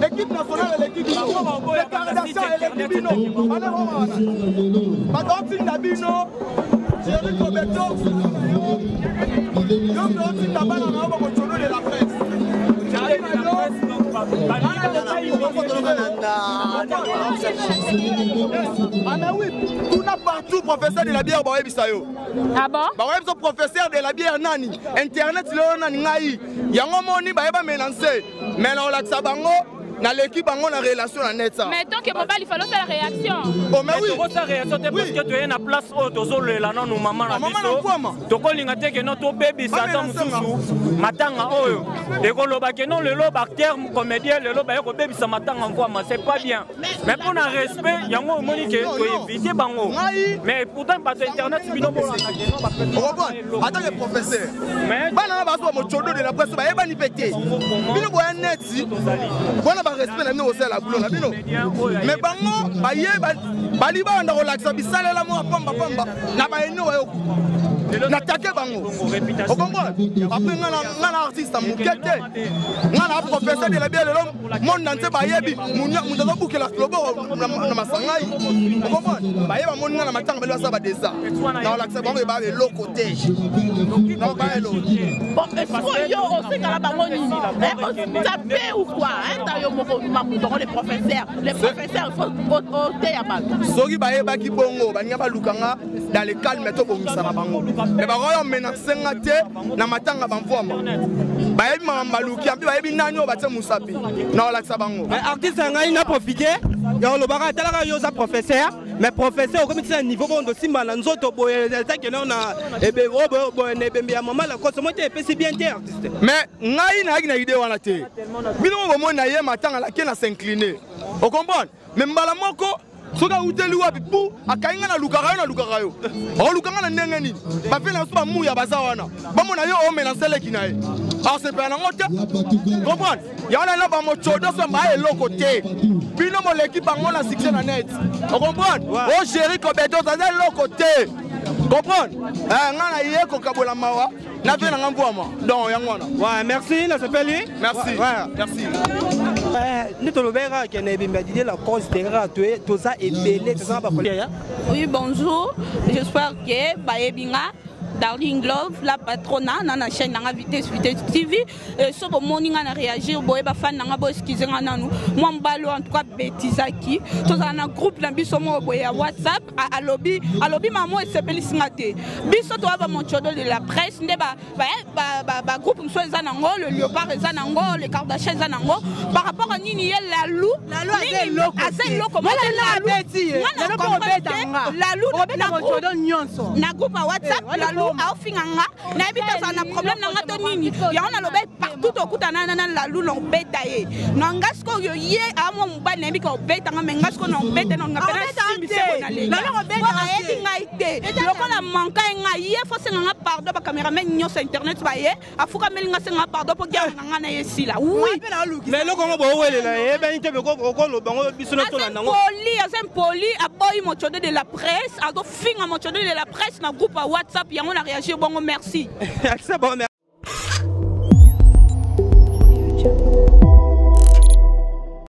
L'équipe nationale et l'équipe partout professeur de la bière Bawebisayo. Ah bon? Bawebisayo professeur de la bière nani. Internet le nani ngai. Yango moni baeba menancer. Mais on l'axe bango. Dans l'équipe, on a une relation à net. Mais tant que Mobile, il faut faire la réaction. Oh, mais oui. Tu as réaction parce que tu es na place où tu es là, non, maman. Tu as que notre bébé, ça tombe sous. Matanga, oh. Les golobakés, non, le lobe acteur, comédien, le lobe, le bébé, ça matanga en voix, c'est pas bien. Mais pour un respect, il y a un moment que tu es évité, bango. Mais pourtant, pas internet, tu n'as pas. Attends, le professeur. Mais, banana, baso, mon chodo de la presse, il va y péter. Il ne voit un net. Respect na aussi la boulot na bino mais bango baye bali ba na relaxa bisalela mo pamba pamba na ba eno yo na take bango o comprendre après ngana artiste mukete ngana professeur de la bière le monde entier bayebi munya mundazo bukela globo na masangai o comprendre baye ba monna na matanga belo sa ba desa na relaxa bango ba le côté non ba elo bon est-ce yo aussi kala bango ni taper ou quoi hein les professeurs faut ôter à balle. Soki baye baki bongo banya balukanga dans le calme to bomisa na bango. Mais ba royo menacer ngate na matanga bamvoma. Baye maluki ambi baye binanyo batie musapi. Na la sa bango. Mais artiste ngai na profiter. Ya lo baka talaka yo za professeur. Mais professeur comme c'est un niveau bon de simba na nzoto boye ça que non na ebe robo boye ne bembe ya mama la cause moi te pesi bien te artiste. Mais ngai na idée wana te. Bino mo na ye matanga la kena s'incliner. Vous comprenez? Mais mbala moko soka uteli wapi pu akainga na lukarayo. O lukanga na ndenge nini? Ba fe na so mu ya baza wana. Ba mona yo o menancele kinae. Alors c'est pas na ngota. Comprendre? Ya wana na ba mo chodo so ba eloko te. Bino mo l'équipe bango na succès na net. Vous comprenez? O gérer Kobeto ça c'est eloko te. Comprendre? Ngana yeko kabola mawa. Na fe na ngamvoma. Donc yangwana. Ouais, merci, na s'appelle lui. Merci. Ouais, merci. Oui, bonjour. J'espère que Baebinga, Darling Love, la patronne, dans la chaîne Vitesse TV, ce morning a réagi, Boeba fan n'a pas excusé en nous. Moi, Mbalo en tout cas bêtisaki. Tous un groupe d'un bisomo boya WhatsApp à lobby, maman et s'appelle Singate. Biso toi ba mon chodo de la presse, ne ba groupe nous sommes zanango, le léopard est zanango, le Kardashian zanango. Par rapport à Nini la loup assez loco. Moi la loup, la loup na groupe WhatsApp, la loup aofinganga nayebi te azala na problème na nga to nini yango naloba partout okutana na lalu na obeta ye na nga sikoyo ye amwa mobali nayebi ka obetanga me nga sikoyo na obete na nga pena simbiseko na lelo ayebi ngai te lokola manka ye ngai ye fo senganga pardon bacameraman nyonso internet baye afukameli nga senganga pardon mpo gianga na ye sila oui mais eloko ngo bowelela yebani te okoloba ngo biso na tolanda ngo aza impoli aboyi mochodo de la presse azofinga mochodo de la presse na groupe ya WhatsApp yango na réagir bongo merci.